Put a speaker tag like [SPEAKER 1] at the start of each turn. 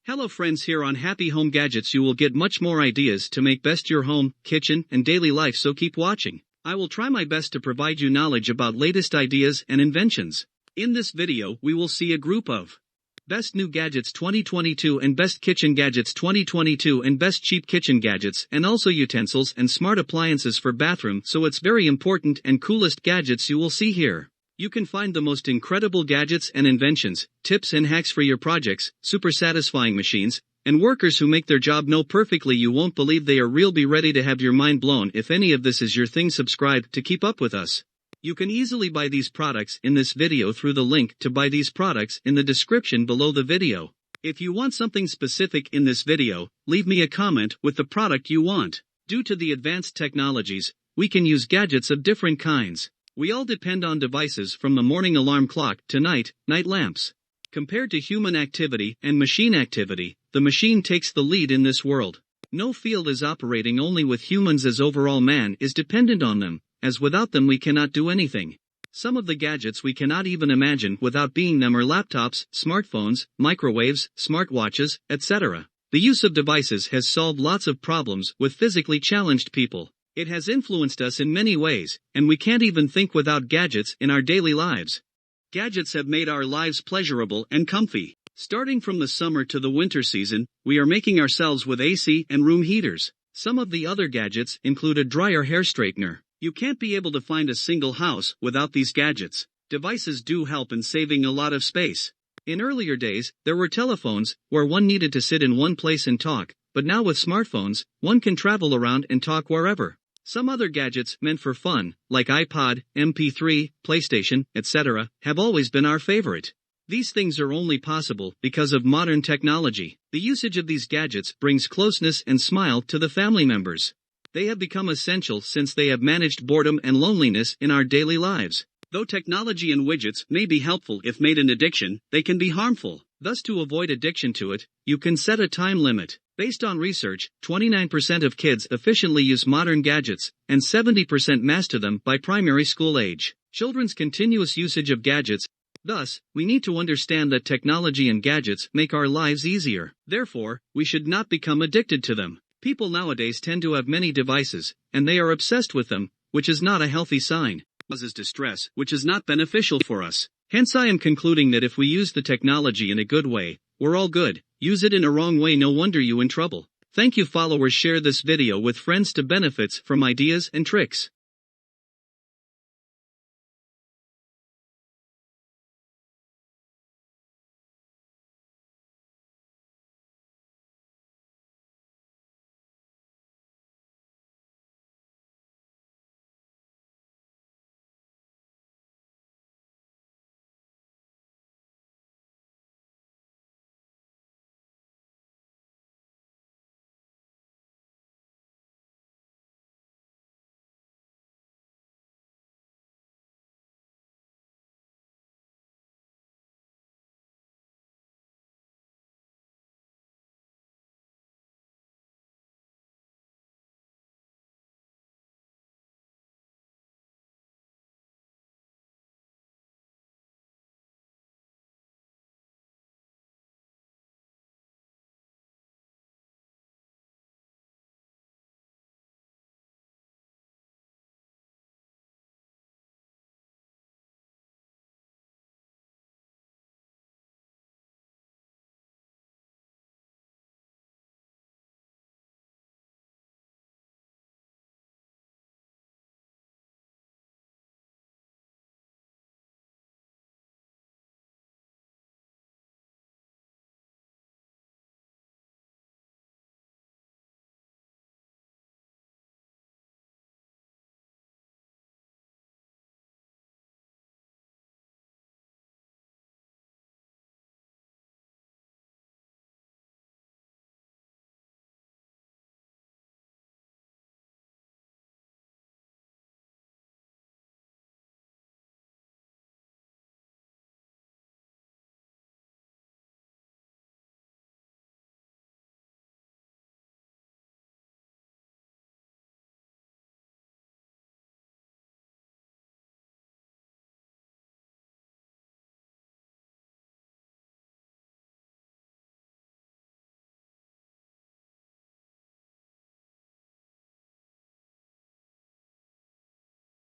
[SPEAKER 1] Hello friends, here on Happy Home Gadgets you will get much more ideas to make best your home, kitchen, and daily life, so keep watching. I will try my best to provide you knowledge about latest ideas and inventions. In this video we will see a group of Best New Gadgets 2022 and Best Kitchen Gadgets 2022 and Best Cheap Kitchen Gadgets, and also utensils and smart appliances for bathroom, so it's very important and coolest gadgets you will see here. You can find the most incredible gadgets and inventions, tips and hacks for your projects, super satisfying machines, and workers who make their job know perfectly. You won't believe they are real. Be ready to have your mind blown. If any of this is your thing, subscribe to keep up with us. You can easily buy these products in this video through the link to buy these products in the description below the video. If you want something specific in this video, leave me a comment with the product you want. Due to the advanced technologies, we can use gadgets of different kinds. We all depend on devices from the morning alarm clock to night lamps. Compared to human activity and machine activity, the machine takes the lead in this world. No field is operating only with humans, as overall man is dependent on them, as without them we cannot do anything. Some of the gadgets we cannot even imagine without being them are laptops, smartphones, microwaves, smartwatches, etc. The use of devices has solved lots of problems with physically challenged people. It has influenced us in many ways, and we can't even think without gadgets in our daily lives. Gadgets have made our lives pleasurable and comfy. Starting from the summer to the winter season, we are making ourselves with AC and room heaters. Some of the other gadgets include a dryer, hair straightener. You can't be able to find a single house without these gadgets. Devices do help in saving a lot of space. In earlier days, there were telephones, where one needed to sit in one place and talk, but now with smartphones, one can travel around and talk wherever. Some other gadgets meant for fun, like iPod, MP3, PlayStation, etc., have always been our favorite. These things are only possible because of modern technology. The usage of these gadgets brings closeness and smile to the family members. They have become essential since they have managed boredom and loneliness in our daily lives. Though technology and widgets may be helpful if made an addiction, they can be harmful. Thus, to avoid addiction to it, you can set a time limit. Based on research, 29% of kids efficiently use modern gadgets, and 70% master them by primary school age. Children's continuous usage of gadgets. Thus, we need to understand that technology and gadgets make our lives easier. Therefore, we should not become addicted to them. People nowadays tend to have many devices, and they are obsessed with them, which is not a healthy sign. Causes distress, which is not beneficial for us. Hence I am concluding that if we use the technology in a good way, we're all good. Use it in a wrong way, no wonder you in trouble. Thank you followers, share this video with friends to benefits from ideas and tricks.